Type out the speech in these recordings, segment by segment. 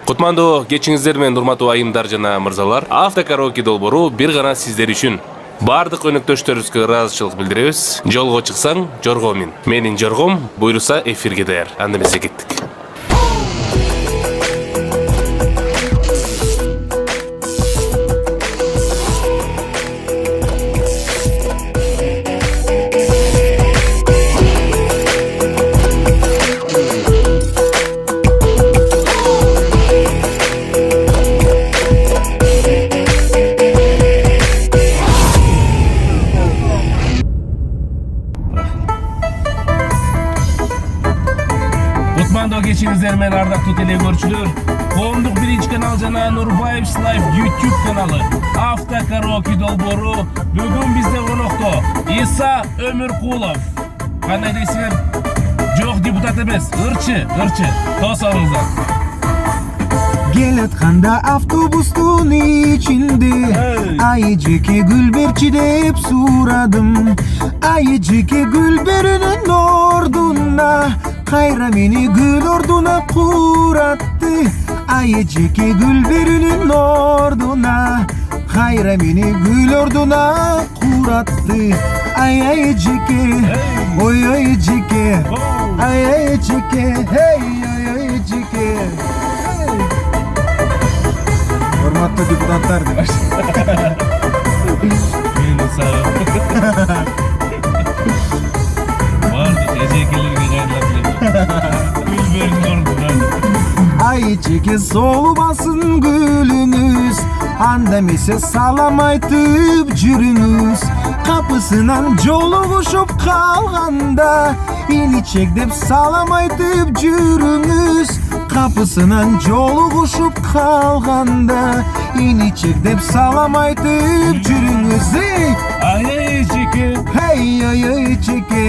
Кутмандуу кечиңиздер менен урматтуу айымдар жана мырзалар. Автокараоке долбоору бир гана сиздер үчүн. Бардык өнөктөштөрүбүзгө ыраазычылык билдиребиз. Жолго чыксаң, жорго мин. Менин жоргом буйруса эфирге даяр. Анда эмесе кеттик. Кутмандуу кечиңиздер менен ардактуу телекөрүүчүлөр, коомдук биринчи канал жана Нурбаев's Life YouTube каналы Автокараоке долбоору бүгүн бизде конокто Иса Өмүркулов. Кандай дейсиңер? Жок, депутат эмес, ырчы. Тосоңуздар. Келатканда автобустун ичинде айжеке гүл берчи деп сурадым. Айжеке гүл берүүнүн ордуна кайра мени гүл ордуна куратты. Айжеке гүл берүүнүн ордуна кайра мени гүл ордуна куратты. Ай айжеке, ой айжеке, ай айжеке, эй ой айжеке. Урматтуу депутаттар деп баштайт. Мени сагынып. Бардык эжекелерге кайрылат элем. Айжеке солбасын гүлүңүз, анда эмесе салам айтып жүрүңүз. Капысынан жолугушуп калганда иничек деп салам айтып жүрүңүз. Капысынан жолугушуп калганда иничек деп салам айтып жүрүңүз. Ай айжеке, Hey ой айжеке,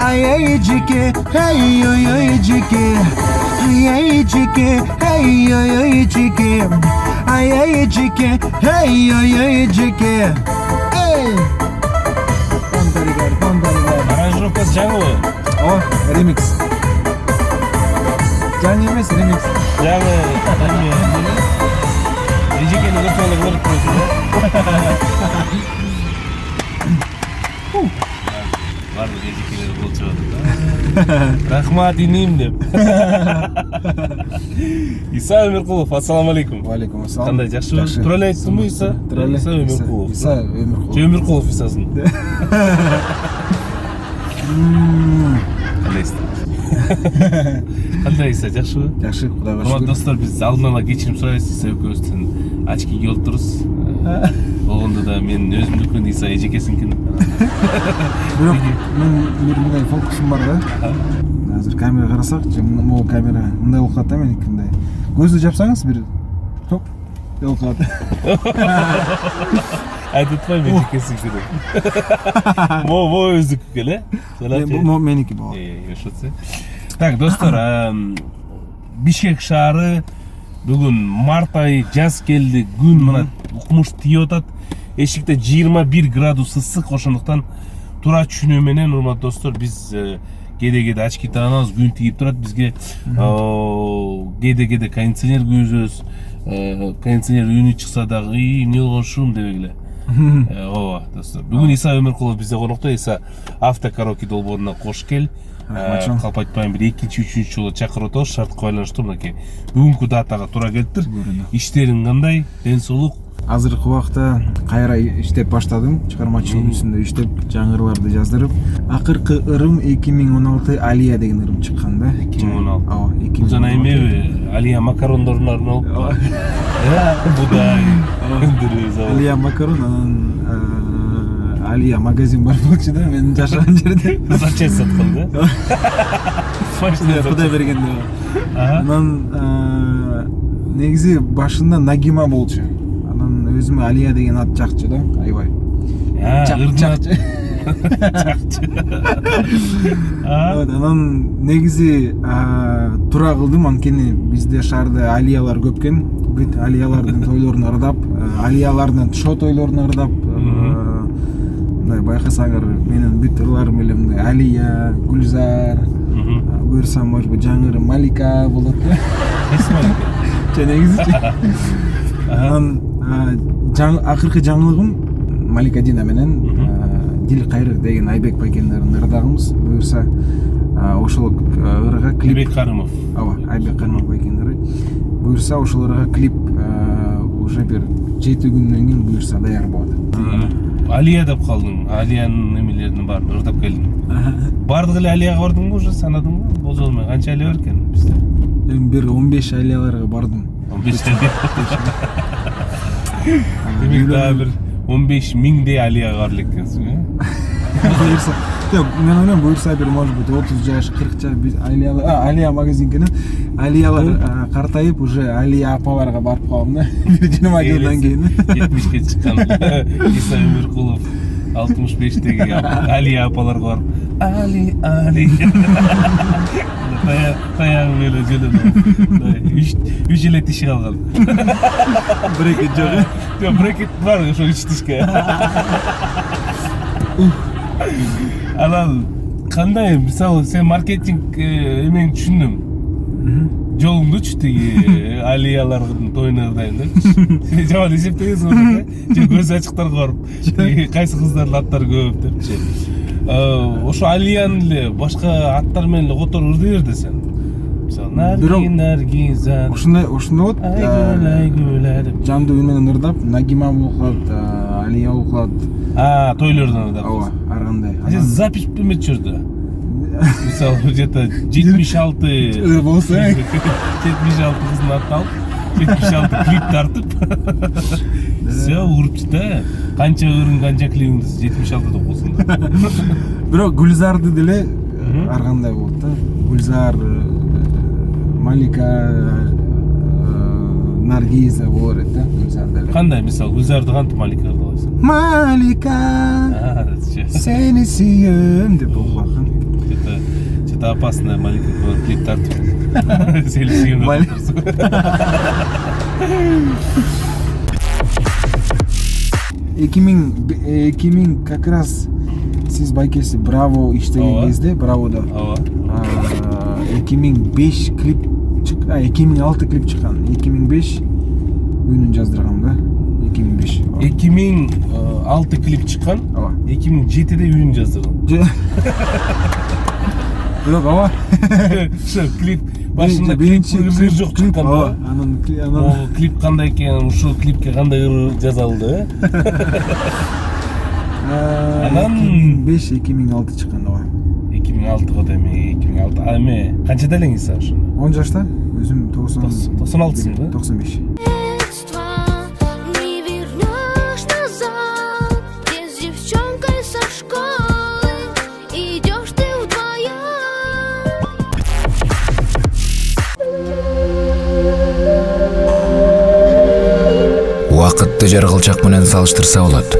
ай айжеке, hey ой айжеке, ай айжеке, hey ой айжеке, ай айжеке, hey ой айжеке. Эй! Тондаригар. аранжировкасы жаңы. О, ремикс. Жаңы эмес, ремикс. Жаңы эжекени ортолук көрүп турасыз. Бардык эжекелер болчу да. Рахмат иним деп. Иса Өмүркулов, ассаламу алейкум. Алейкум ассалам. Кандай, жакшыбы? Туура эле айттымбы, Иса? Туура эле. Иса Өмүркулов. Иса Өмүркулов. Же Өмүркулов Исасын. Кандай Иса, жакшыбы? Жакшы, Кудайга Урматтуу шүгүр. достор, биз алдын ала кечирим сурайбыз. Иса экөөбүздөн очкиге олтурбуз. Болгондо да мен өзүмдүкүн, Иса эжекесинкин. Бирок мен мындай фокусум бар да. Азыр камера карасак, могу камера мындай болуп калат да меники мындай. Көздү жапсаңыз бир топ болуп калат. Айтып атпайбы эжекесинкин деп. Мо өздүкү эле. Бул меники бул. Ошоцу. Так, достор, Бишкек шаары бүгүн март айы, жаз келди, күн мына укмуш тийип атат. Эшикте 21 градус ысык, ошондуктан туура түшүнүү менен урматтуу достор, биз кээде очки таганабыз, күн тийип турат бизге. Кээде кондиционер күйзөбүз. Кондиционер үнү чыкса дагы, эмне болгон шум дебегиле. Ооба, достор. Бүгүн Иса Өмүркулов бизде конокто. Иса автокараоке долбооруна кош кел. Калп айтпайм, бир 2-3 жолу чакырып атабыз, шартка байланыштуу мынакей. Бүгүнкү датага туура келиптир. Иштериң кандай? Ден соолук? Азыркы убакта кайра иштеп баштадым. Чыгармачылык үстүндө иштеп, жаңы ырларды жаздырып. Акыркы ырым 2016 Алия деген ырым чыккан да. 2016. Ооба, 2016. Бул жана эме Алия макарондоруна арналып. Будай. Алия макарон, анан Алия магазин бар болчу да, мен жашаган жерде. Зачем саткан да? Кудай бергенде. Анан негизи башында Нагима болчу. Анан өзүмө Алия деген ат жакчу да, аябай. Жакчы. Анан негизи туура кылдым, анткени бизде шаарда алиялар көп экен. Бүт алиялардын тойлорун ырдап, алиялардын шо тойлорун ырдап, мындай байкасаңар менин бүт ырларым эле мындай Алия, Гүлзар, буюрса может быть жаңы ырым Малика болот да. негизичи. Анан акыркы жаңылыгым Малика Дина менен Дил Кайры деген Айбек байкендердин ырдагыбыз. Буюрса ошол ырга клип. Айбек Карымов. Ооба, Айбек Карымов байкендери. Буюрса ошол ырга клип уже бир 7 күндөн кийин буюрса даяр болот. Алия деп калдың. Алиянын немелерин баарын ырдап келдиң. Бардык эле Алияга бардыңбы уже санадыңбы? Болжолмой канча Алия бар экен бизде? Эми бир 15 Алияларга бардым. 15 Алия. Демек дагы бир 15 миңдей Алияга бар элеккенсиң, э? Буюрса, мен ойлойм буюрса бир может быть 30 жаш, 40 жаш биз Алия магазинкенен Алиялар картайып уже Алия апаларга барып калдым да. Бир 20 жылдан кийин. 70ке чыккан Иса Өмүркулов 65-теги Алия апаларга барып Али таягы эле жөнөдү. 3 эле тиши калган. Брекет жок. Жок, брекет бар ошо 3 тишке. Анан кандай мисалы сен маркетинг эмени түшүндүм. Жолуңдучу тиги Алиялардын тоюна ырдайын деп. Жаман эсептегенсиң да. Же көз ачыктарга барып, кайсы кыздардын аттары көп депчи. Ошо Алиянын эле башка аттар менен эле которуп ырдый бер десең. Мисалы Наргиза. Ошондой болот. Айгүлай деп. Жандуу үн менен ырдап, Нагима болуп Алия болуп Тойлордон ырдап. Ооба, ар кандай. Сен запись эметчи жүрдү. Мисалы где-то 76 ыр болсо, 76 кыздын атын алып, 76 клип тартып. Все урупчу да. Канча ырың, канча клибиңди 76 деп болсун да. Бирок Гүлзарды деле ар кандай болот да. Гүлзар, Малика, Наргиза болор эт да, Гүлзар деле. Кандай мисалы Гүлзарды кантип Малика ырдайсың? Малика, сени сүйөм деп болуп калган. Что-то опасное Малика клип тартып. Сени сүйөм деп турсуң. Эки миң как раз сиз байкеси Браво иштеген кезде, Браводо 2005 клип 2006 клип чыккан. 2005 үнүн жаздыргам да. 2005. 2006 клип чыккан. 2007-де үнүн жаздырган. Бирок ооба. Ошо клип башында ыр жок чыккан да. Анан клип кандай экен, ушул клипке кандай ыр жазалды, Анан 2005-2006 чыккан ооба. 2006 деме, 2006. Эме канчада элеңиз сен ошондо? 10 жашта, өзүм 96-сың да? 95. Убакытты жаргылчак менен салыштырса болот.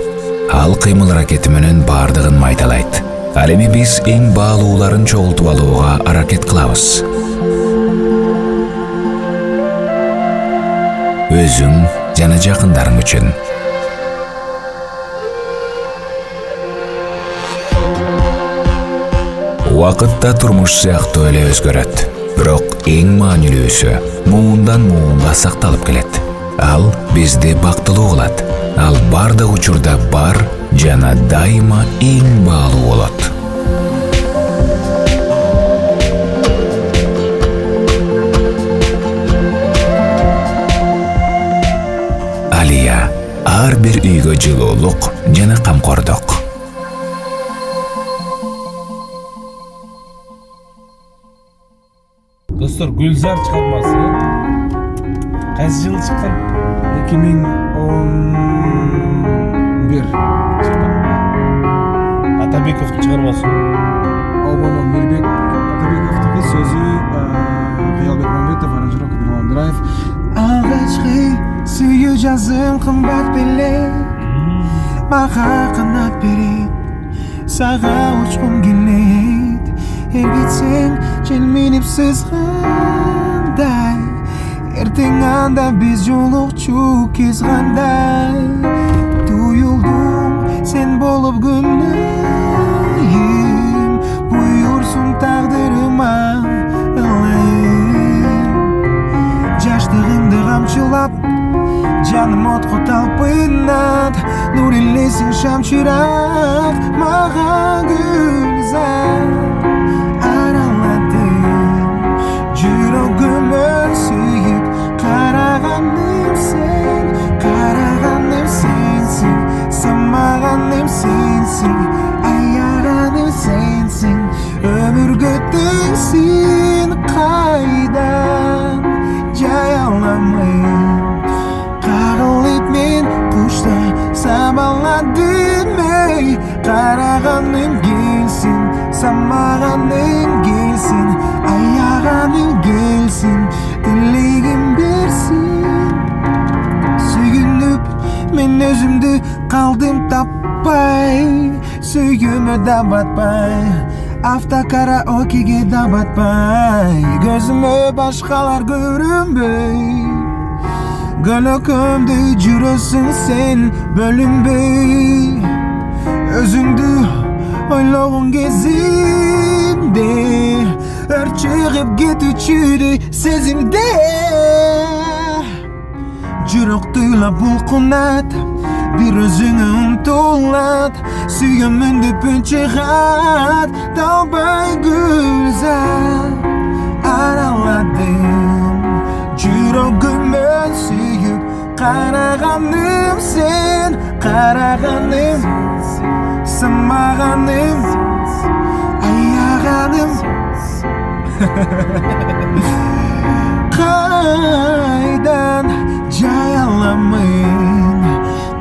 Ал кыймыл аракети менен бардыгын майдалайт. Ал эми биз эң баалууларын чогултуп алууга аракет кылабыз. Өзүң жана жакындарың үчүн. Убакытта турмуш сыяктуу эле өзгөрөт. Бирок эң маанилүүсү муундан муунга сакталып келет. Ал бизди бактылуу кылат. Ал бардык учурда бар жана дайыма эң баалуу болот. Алия ар бир үйгө жылуулук жана камкордук. Достор, Гүлзар чыгармасы кайсы жылы чыккан? 2011 чыккан. Атабековдун чыгармасы. Обоно Мирбек Атабековдун сөзү, Кыялбек Мамбетов, аранжировка Нурлан Абдыраев. Алгачкы сүйүү жазым кымбат беле. Мага канат берет, сага учкум келет. Эргитсең желменип сызгандай. Эртең анда биз жолукчу кез кандай. Туюлдум сен болуп күнөйүм, буйурсуң тагдырыма ылайым. Жаштыгымды тамчылап жаным отко талпынат нур элесиң шам чырак мага гүлзар араладың жүрөгүмө сүйүп караганым сенсиң самаганым сенсиң аяганым сенсиң өмүргө теңсиң кайдан жай аламын кагылып мен куштай самаладым эй караганым келсин самаганым келсин аяганым келсин тилегим берсин сүйгүнүп мен өзүмдү калдым таппай сүйгүмө да батпай автокараокеге да батпай көзүмө башкалар көрүнбөй көлөкөмдөй жүрөсүң сен бөлүнбөй өзүңдү ойлогон кезимде өрт чыгып кетүүчүдөй сезимде жүрөк туйлап булкунат бир өзүңө умтулат сүйгөнмүн деп үн чыгат талбай гүлзар араладым жүрөгүмө сүйүп караганым сен караганым самаганым аяганым кайдан жай аламын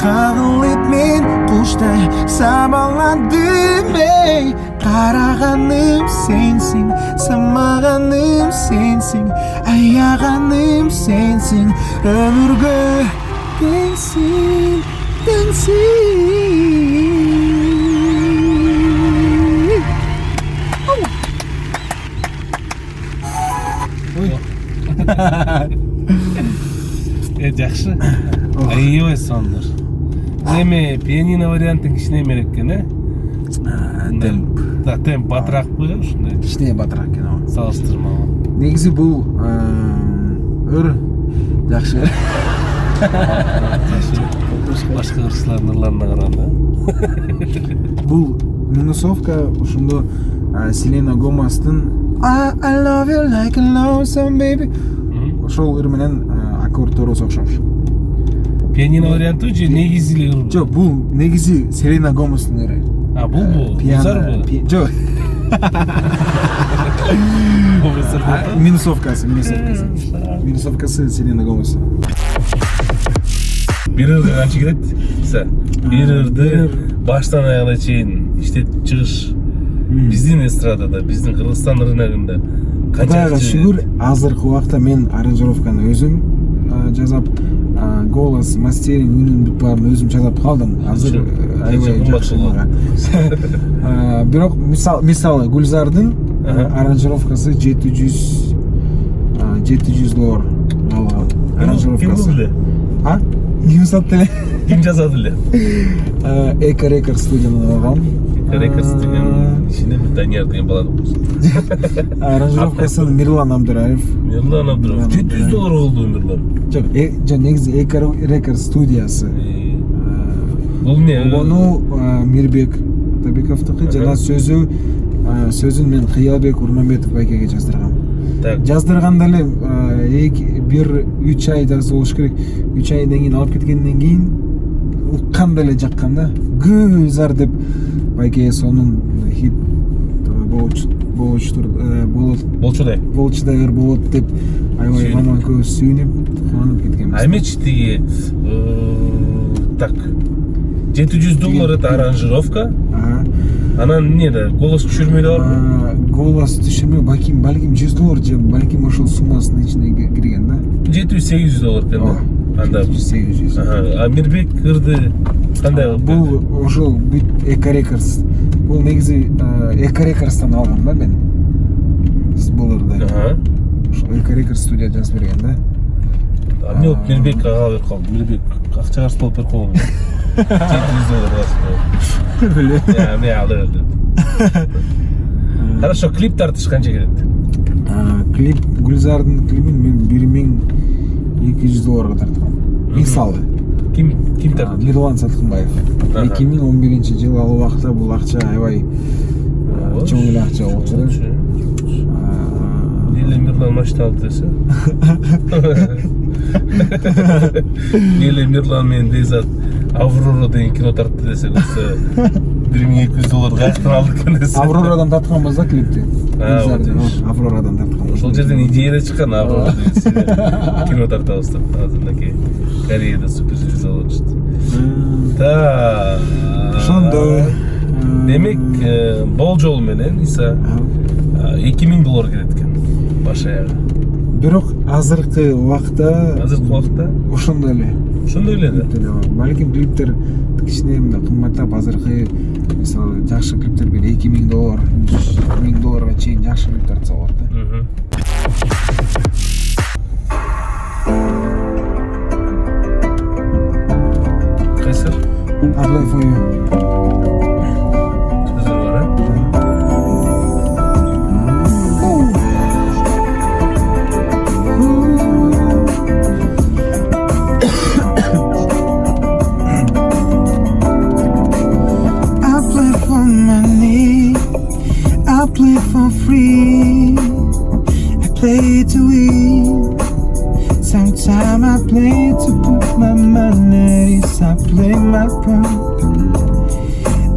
кагылып мен куштай самаладым эй караганым сенсиң самаганым сенсиң аяганым сенсиң өмүргө теңсиң Жакшы. Аябай сонdur. Неме пианино вариантын кичинемерээк экен, темп темп батыракпы, ушундай. кичине батыраак экен Салыштырмалуу. негизи бул өр жакшы Башка кыргызчылардын ырларына караганда. бул минусовка ошондо Селена Гоместин I love you like a lonesome baby ошол ыр менен аккордторубуз окшош. Пианино варианты же негизи эле ыр? Жок, бул негизи Селена Гоместин ыры. А бул Пиано. Жок. Минусовкасы. Минусовкасы Селена Гоместин. Бир ырды канча кетет? Бир ырды баштан аягына чейин иштетип чыгыш биздин эстрадада, биздин Кыргызстан рыногунда Кудайга шүгүр, азыркы убакта мен аранжировканы өзүм жазап, голос, мастеринг, үнүн бүт баарын өзүм жазап калдым. Азыр аябай жакшы мага. Бирок мисалы Гүлзардын аранжировкасы 700 доллар алган. Аранжировкасы. А? Ким сатты эле? Ким жазады эле? Эко Рекорд студиядан алган. Рекордс деген ичинде бир Данияр деген бала болсун. Аранжировкасын Мирлан Абдыраев. 700 доллар болду Мирлан. Жок, негизи Эко Рекорд студиясы. Бул эмне? Ону Мирбек Табековдуку жана сөзүн мен Кыялбек Урманбетов байкеге жаздыргам. Жаздырганда эле 1-3 ай жазып болуш керек. 3 айдан кийин алып кеткенден кийин укканда эле жаккан да. Гүлзар деп байке сонун хит болчудай болот деп аябай маман көз сүйүнүп кубанып кеткенбиз. Эмечи тиги так 700 доллар это аранжировка. Анан эмне да голос түшүрмөй да барбы? Голос түшүрмөй балким 100 доллар же балким ошол суммасынын ичине кирген да. 700-800 доллар экен да. Анда 800. А Мирбек ырды кандай? Бул ошол бүт Эко Рекордс. Бул негизи Эко Рекордстан алгам да мен. Бул ырды. Ошол Эко Рекорд студия жазып берген да. Эмне болуп Мирбек ага берип калды? Мирбек акча каршылап берип койгон. 700 доллар каршылап. Билем. Эмне алды берди. Хорошо, клип тартыш канча кетет? Клип Гүлзардын клибин мен $200 тарткан. Мисалы. Ким тартты? Мирлан Саткынбаев. 2011-жылы ал убакта бул акча аябай чоң эле акча болчу. Эле Мирлан машина алды десе. Эле Мирлан менен Бекзат Аврора деген кино тартты десе көрсө $1200 каяктан алды экен десе. Аврорадан тартканбыз да клипти. Аврорадан тарткан. Ошол жерден идея да чыккан Аврора деген кино тартабыз деп. Азырынакей Кореяда суперзвезда болчу. Ошондой. Демек, бул жол менен Иса $2000 кетет экен баш аягы. Бирок азыркы убакта ошондой эле. Ошондой эле да. Балким клиптер кичине мындай кымбаттап, азыркы мисалы жакшы клиптер бир $2000, $1000 чейин жакшы клип тартса болот да. Кайсы? Apply for you. Сөздөр бар, I play for money, I play for free, I play to win. Sometimes I play to put my money, I play my part.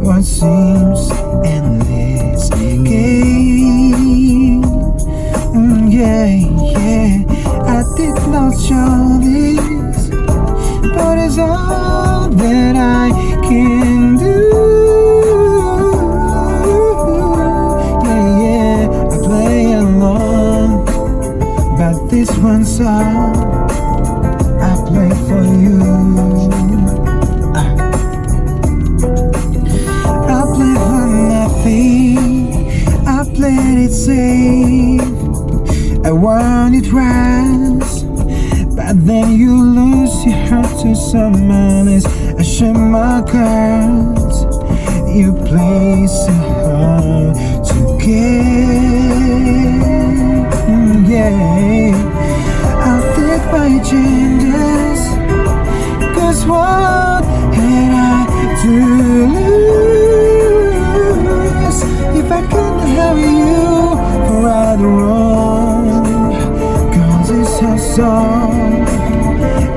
What seems endless game. Yeah, I did not show this, but it's all that I can do. Yeah, I play alone, but this one song I play for you. I play for nothing, I played it safe, I want it right, but then you lose your heart to someone else. I share my cards, you play so hard to get. Yeah, I'll take my chances, 'cause what had I to lose if I couldn't have you for right or wrong? 'Cause it's a song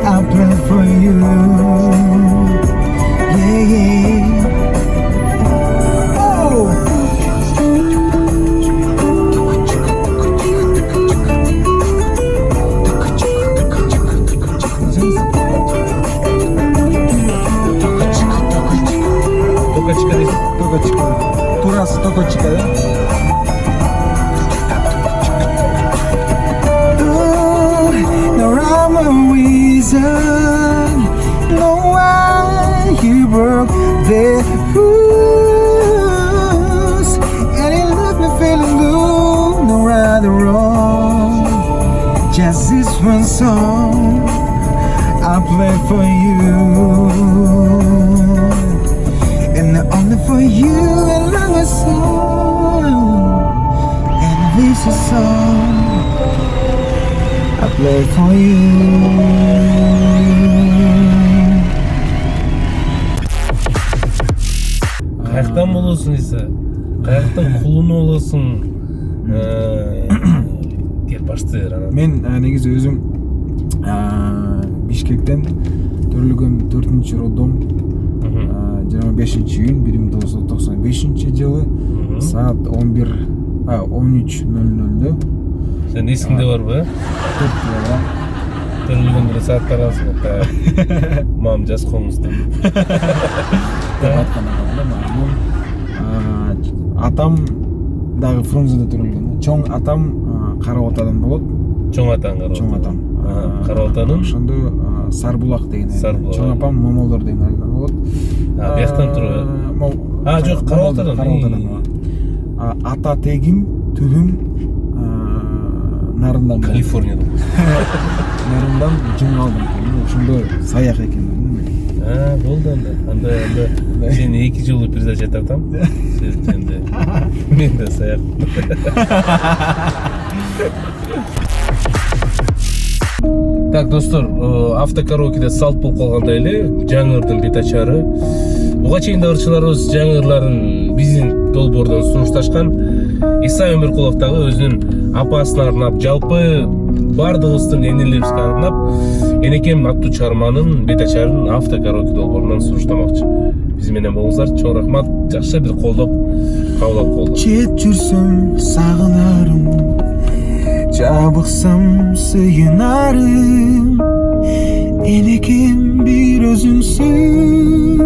I play for you. Yeah. Oh. Турасы токочка, да? No rhyme or reason, no why you broke the rules, and it left me feeling blue. No right or wrong, just this one song I play for you. And only for you and long a song, and this is song I play for you. Каяктан болосуң Иса? Каяктан кулуну болосуң? Кел башты бер анан. Мен негизи өзүм Бишкектен төрөлгөм 4-роддом 25-июнь 1995-жылы саат 13:00-дө. Сен эсиңде барбы? Төрөлгөн бир саат барасың да. Мам жас комузда. Атам дагы Фрунзеде төрөлгөн. Чоң атам Карабатадан болот. Чоң атаң Карабата. Чоң атам. Карабатанын ошондо Сарбулак деген. Чоң апам Момолдор деген айылдан болот. Бияктан турбу? Жок, Карабатадан. Ата тегим, түбүм Нарындан. Калифорниядан. Нарындан жың алдым экен. Ошондо саяк экен. Болду анда сени 2 жолу передача тартам. Сен мен да саяк. Так, достор, автокараокеде салт болуп калгандай эле жаңырдын бет ачары. Буга чейин да ырчыларыбыз жаңырларын биздин долбоордон сунушташкан. Иса Өмөркулов дагы өзүнүн апасына арнап, жалпы бардыгыбыздын энелерибизге арнап Энекем аттуу чыгарманын бет ачарын автокараоке долбоорунан сунуштамакчы. Биз менен болуңуздар. Чоң рахмат. Жакшы бир колдоп кабыл алып колдоп. Чет жүрсөм сагынарым, жабыксам сыйынарым, энекем бир өзүңсүн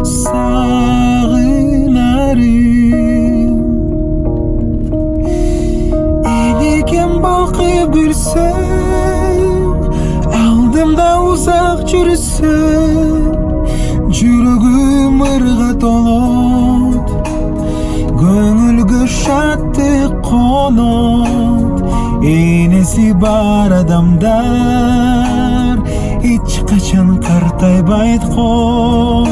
сагынарым. Энекем балкып күлсөң, алдымда узак жүрсөң, жүрөгүм ырга толот, көңүлгө шаттык конот. Энеси бар адамдар эч качан картайбайт го,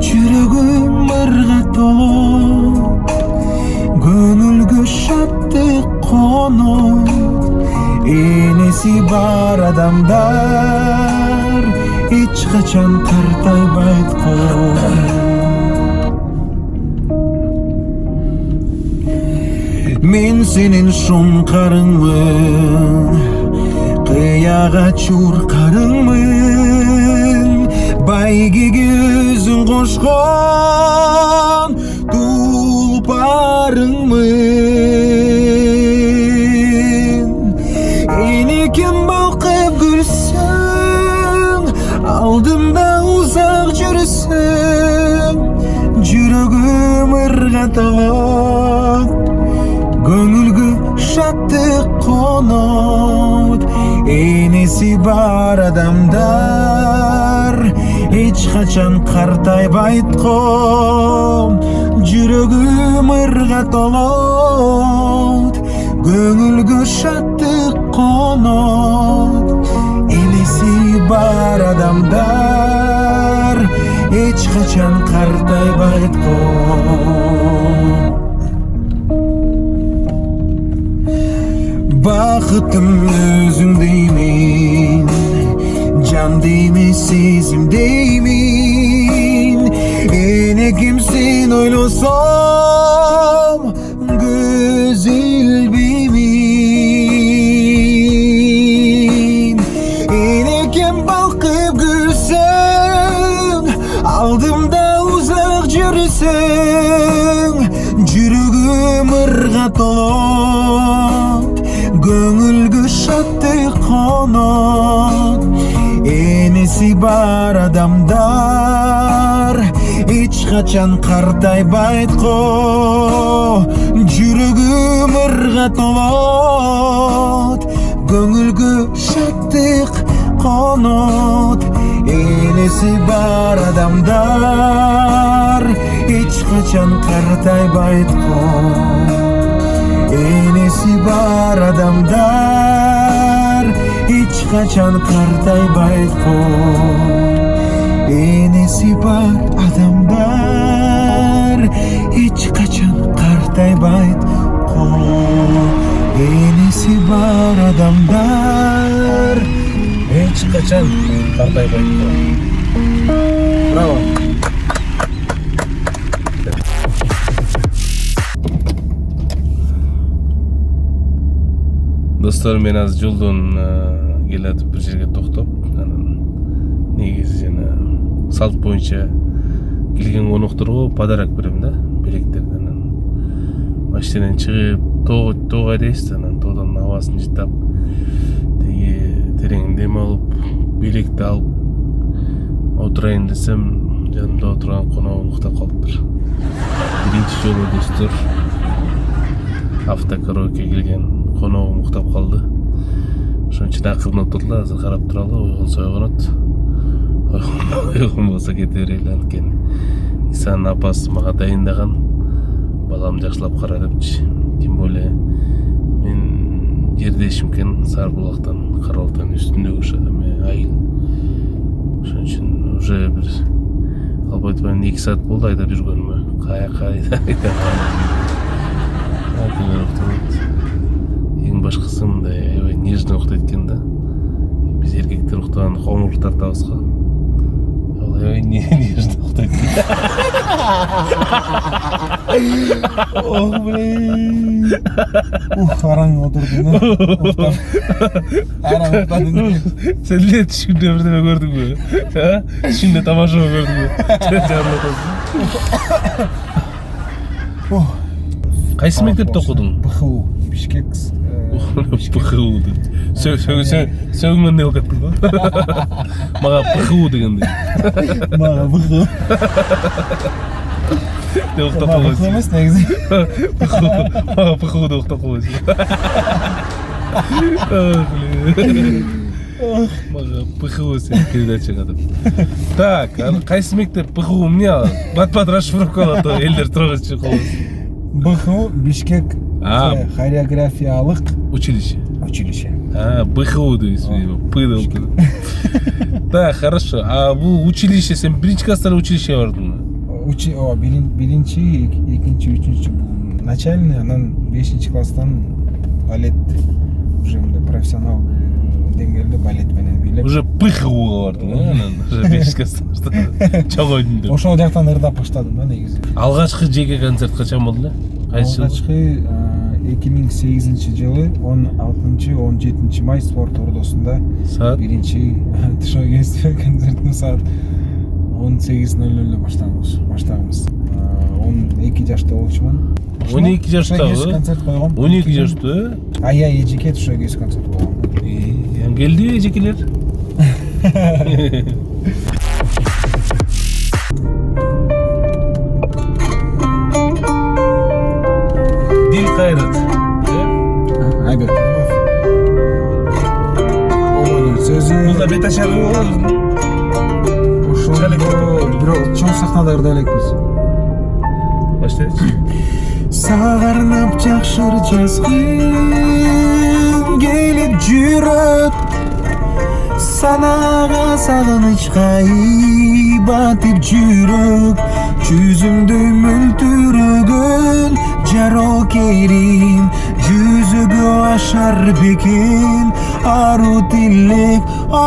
жүрөгүм ырга толот, көңүлгө шаттык конот. Энеси бар адамдар эч качан картайбайт го. Мен сенин шуңкарыңмын, кыяга чуркарыңмын, байгеге өзүң кошкон тулпарыңмын. Энекем балкып күлсөң, алдымда узак жүрсөң, жүрөгүм ырга толот, көңүлгө шаттык конот. Энеси бар адамдар эч качан картайбайт го, жүрөгүм ырга толот, көңүлгө шаттык конот. Энеси бар адамдар эч качан картайбайт го. Бақытым өзіңдеймін, жандейме сезімдеймін. Энекем сен ойлосам, көз илбеймін. Энекем балқып күлсең, алдымда узак жүрсең, жүрөгүм ырга толот, көңүлгө шаттык конот. Энеси бар адамдар эч качан картайбайт го, жүрөгүм ырга толот, көңүлгө шаттык конот. Энеси бар адамдар эч качан картайбайт го. Энеси бар адамдар эч качан картайбайт го. Энеси бар адамдар эч качан картайбайт го. Энеси бар адамдар эч качан картайбайт го. Браво. Достор, мен азыр жолдон келатып бир жерге токтоп, анан негизи жана салт боюнча келген конокторго подарок берем да, белектерди. Анан машинадан чыгып тоого айдайбыз, анан тоодон абасын жыттап, теги терең дем алып, белекти алып отурайын десем, жанымда отурган коногум уктап калыптыр. Биринчи жолу достор, автокараоке келген коногум уктап калды. Ошон үчүн акырын отурду, азыр карап туралы, ойгонсо ойгонот. Ойгон болсо кете берели, анткени Исанын апасы мага дайындаган, балам жакшылап кара депчи. Тем более мен жердешим экен, Сарбулактан, Карабулактан үстүндөгү айыл. Ошон үчүн уже бир албай турган 2 саат болду айдап жүргөнүмө. Каяка айдап Ең башкысы мындай аябай нежный уктайт экен да. Biz erkekler uqtagan қоңыр тартабыз ға. Ой, не жда уқтайды. Ох, блин. Араң отырдың ба? Араң ұқтадың. Сен не түшкінде бірдеме көрдің бе? Түшкінде тамаша көрдің бе? Қайсы мектепте оқыдың? БХУ, Бишкек. БХУ дейді. Сөңмен не оқыттың ба? Маға БХУ дегенде. Маға БХУ. Де ұқтап Маға БХУ емес негізі. Маға БХУ де ұқтап қойсы. Маға БХУ сен передача қадып. Так, қайсы мектеп БХУ мне бат-бат расшифровка алады, елдер тұрған үшін қолысы. БХУ, Бишкек хореографиялық училище. Училище. БХУ дейсің, пыдал. Так, хорошо. А бұл училище, сен бірінші класстар училище бардың ба? Бірінші, екінші, үшінші бұл начальный, анан 5 класстан балет, уже профессионал деңгээлде балет менен билеп. Уже БХУ-га бардың, анан уже 5 класстан чоң ойдың. Ошол жактан ырдап баштадым да негизи. Алгачкы жеке концерт качан болду эле? Кайсы жыл? Алгачкы 2008 жылы 16-17 май спорт ордосунда Саат? биринчи тышоо кесип концертин саат 18:00 баштаганбыз. 12 жашта болчумун. 12 жаштагы? Концерт койгом. 12 жашта? Ая эжеке тышоо кесип концерт койгом. Келди эжекелер? Дил кайрат. Айбек. Ой, сөзү. Бул да бет ашары болду. Ошол бирок чоң сахнада ырдап элекпиз. Баштайчы. Сагарнап жакшыр жазгың келип жүрөт. Санага сагынычка батып жүрөк. Жүзүмдө мөлтүрөгөн жарокерим, жүзүгө ашар бекен ару тилек. Ой.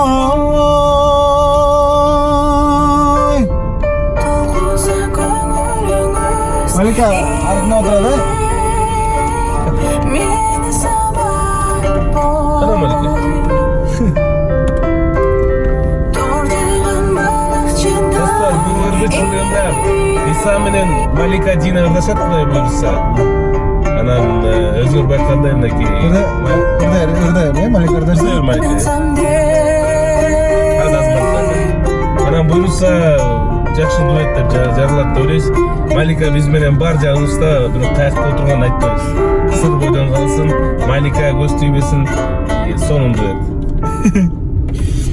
Малика, артына отырады. Кана Малика? Достар, бүгүнкү чыгымда Иса менен Малика Дина ырдашат Кудай буйруса. Анан өзүңөр байкагандай мынакей. Ырдай, Малика ырдайсың. Малика. Анан буйруса жакшы дуэт деп жарылат деп ойлойбуз. Малика биз менен бар жагыбызда бирок каякта отурганын айтпайбыз. Сыр бойдон калсын, Малика көз тийбесин, сонун дуэт.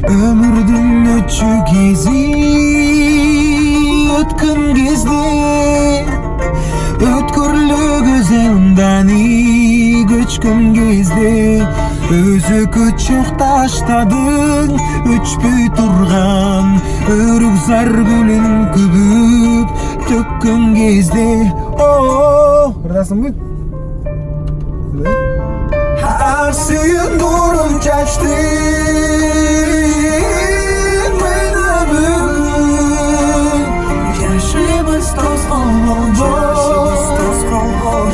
Өмүрдүн өтчү кези өткөн кезде өткөрлү көзөмдани көчкөн кезде өзөкө чок таштадың өчпөй турган өрүк зар гүлүн күбүп төккөн кезде ырдасыңбы? Ар сүйүн дурун чачты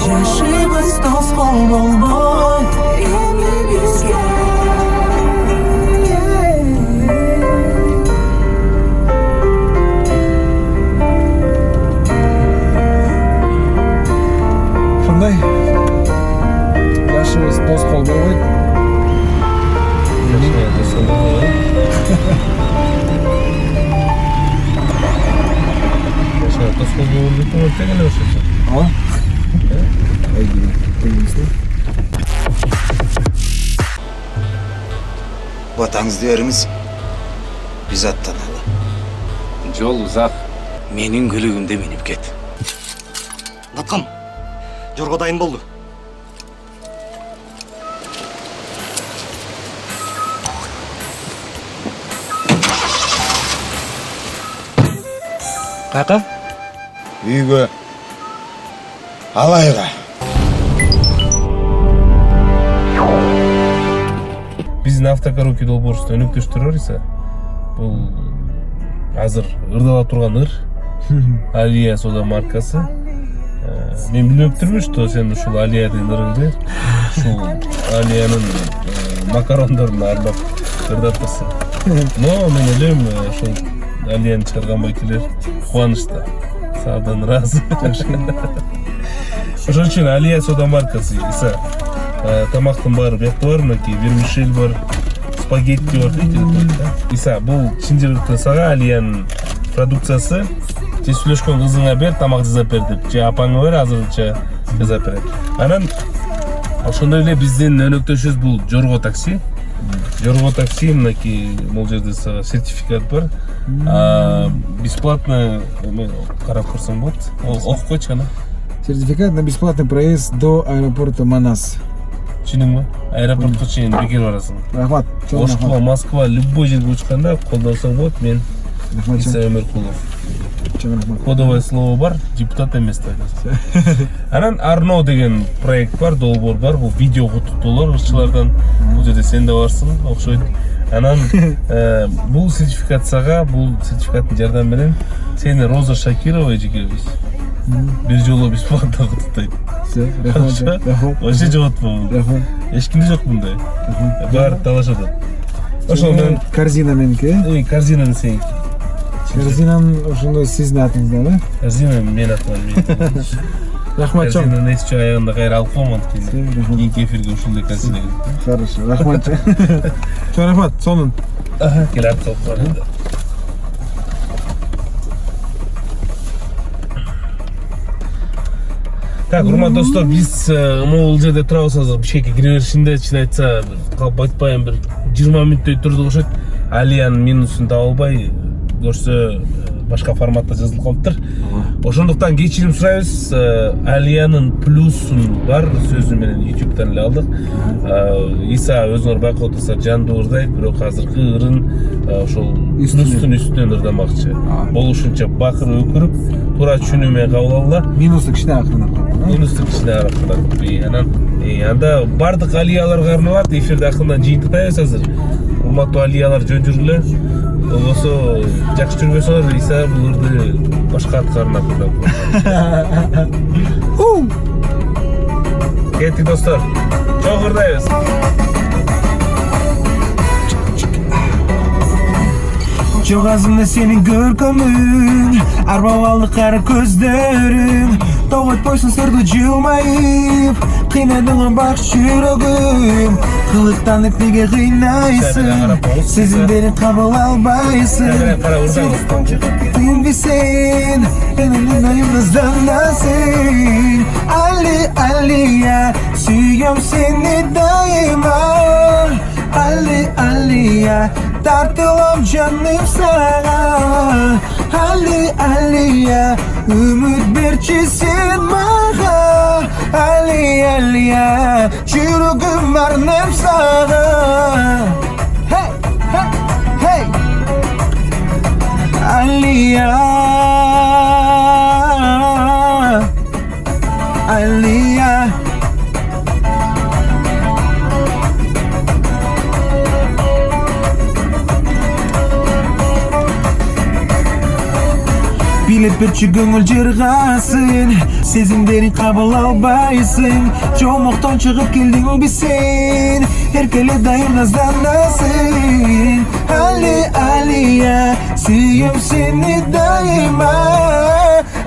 Yaşımız toz olmalı elimizde Şunday yaşımız toz olmalı Батаңызды беріңіз, біз аттаналы. Жол ұзақ. Менің күлігімде меніп кет. Батқам, жорға дайын болды. Қайқа? Үйге, алайға. Біз биздин автокароки долбоорубузда өнөктөштөр бар иса. Бул азыр ырдала турган ыр. Алия сода маркасы. Мен билип турмун, что сен ушул Алиядын ырыңды, ушул Алиянын макарондорун ардап ырдап турсуң. Но мен ойлойм, ушул Алияны чыгарган байкелер кубанычта. Сабдан ыраазы. Ошон үчүн Алия сода маркасы иса. Тамактын баары биякта бар, мынакей вермишель бар, спагетти бар дейт. Иса, бул чын жыргыктын сага Алиянын продукциясы. Же сүйлөшкөн кызыңа бер, тамак жасап бер деп, же апаңа бер, азырынча жасап берет. Анан ошондой эле биздин өнөктөшүбүз бул Жорго такси. Жорго такси, мынакей бул жерде сага сертификат бар. Бесплатно карап көрсөң болот. Окуп койчу ана. Сертификат на бесплатный проезд до аэропорта Манас. Түшүнүңбү? Аэропортко чейин бекер барасың. Рахмат. Ошко, Москва, любой жерге учканда колдонсоң болот. Мен Иса Өмөркулов. Кодовое слово бар, депутат эмес айтасың. Анан Арно деген проект бар, долбоор бар. Бул видео кутуктоолор ырчылардан. Бул жерде сен да барсың, окшойт. Анан бул сертификацияга, бул сертификаттын жардамы менен сени Роза Шакирова эжекебиз бир жолу бесплатно кутуктайт. Рахмат. Вообще жоготпойм. Рахмат. Эч кимде жок мындай. Баары талашат. Ошол менен корзина меники. Корзинаны сеники. Корзинанын ошондой сиздин атыңызда, да? Корзина мен атыман. Рахмат чоң. Корзинаны эс чоң аягында кайра алып коем анткени. Кийинки эфирге ушундай корзина керек. Хорошо. Рахмат. Чоң рахмат. Сонун. Кел артка алып бар енді. Так, урматтуу достор, биз могул жерде турабыз азыр бишкекке кире беришинде, чын айтса, калп айтпайм, бир 20 мүнөттөй турдук окшойт. Алиянын минусун таба албай, көрсө башка форматта жазылып калыптыр. Ошондуктан кечирим сурайбыз. Алиянын плюсун бар сөзү менен YouTube'дан эле алдык. Иса өзүңөр байкап отурсаңар жандуу ырдайт, бирок азыркы ырын ошол плюстун үстүнөн ырдамакчы. Болушунча бакыр өкүрүп, туура түшүнүү менен кабыл алгыла. Минусту кичине акырынап коюп. Минусту кичине аракырап. Анан анда бардык алияларга арналат. Эфирде акырындан жыйынтыктайбыз азыр. Урматтуу алиялар жөн жүргүлө. Болсо жакшы жүрбөсөңөр, Иса бул ырды башка аткарына кырдап. Кеттик достор. Чоң ырдайбыз. Жок азымда сенин көркөмүң, арбабалды кара көздөрүң, тоготпойсуң сырды жылмайып, кыйнадың бак жүрөгүм, кылыктанып неге кыйнайсың, сезимдерин кабыл албайсың, түнбүсен, менин айымызданасың, Алия, сүйөм сени дайыма, Алия, тартылам жаным сага, Алия, үмүт берчи сен мага, Алия, жүрөгүм арнап сага. Hey, Алия, билеп берчи көңүл жыргасын, сезимдерин кабыл албайсың, жомоктон чыгып келдиңби сен, эркелеп дайым назданасың, Алия, сүйөм сени дайыма,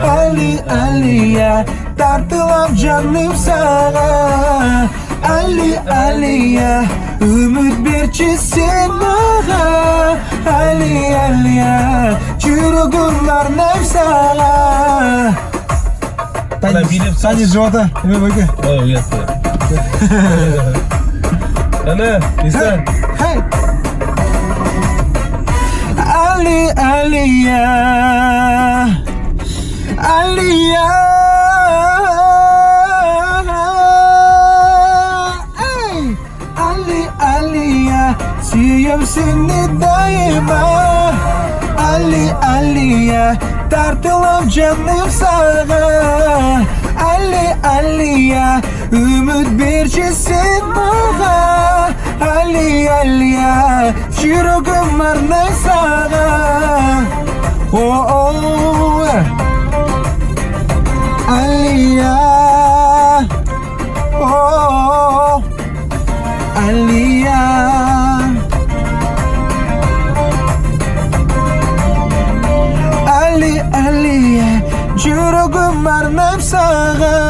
Алия, тартылам жаным сага, Алия, үмүт берчи сен мага, Алия, жүрөгүм арнап сага. Танис живота, эме байке. Ой, уятты. Ана, Иса. Алия, сүйөм сени дайыма, Алия, тартылам жаным сага, Алия, Ümit berçi sen mağa Ali Aliya Жүрөгüm арнай саған Aliya Aliya Ali Aliya Жүрөгüm арнайм саған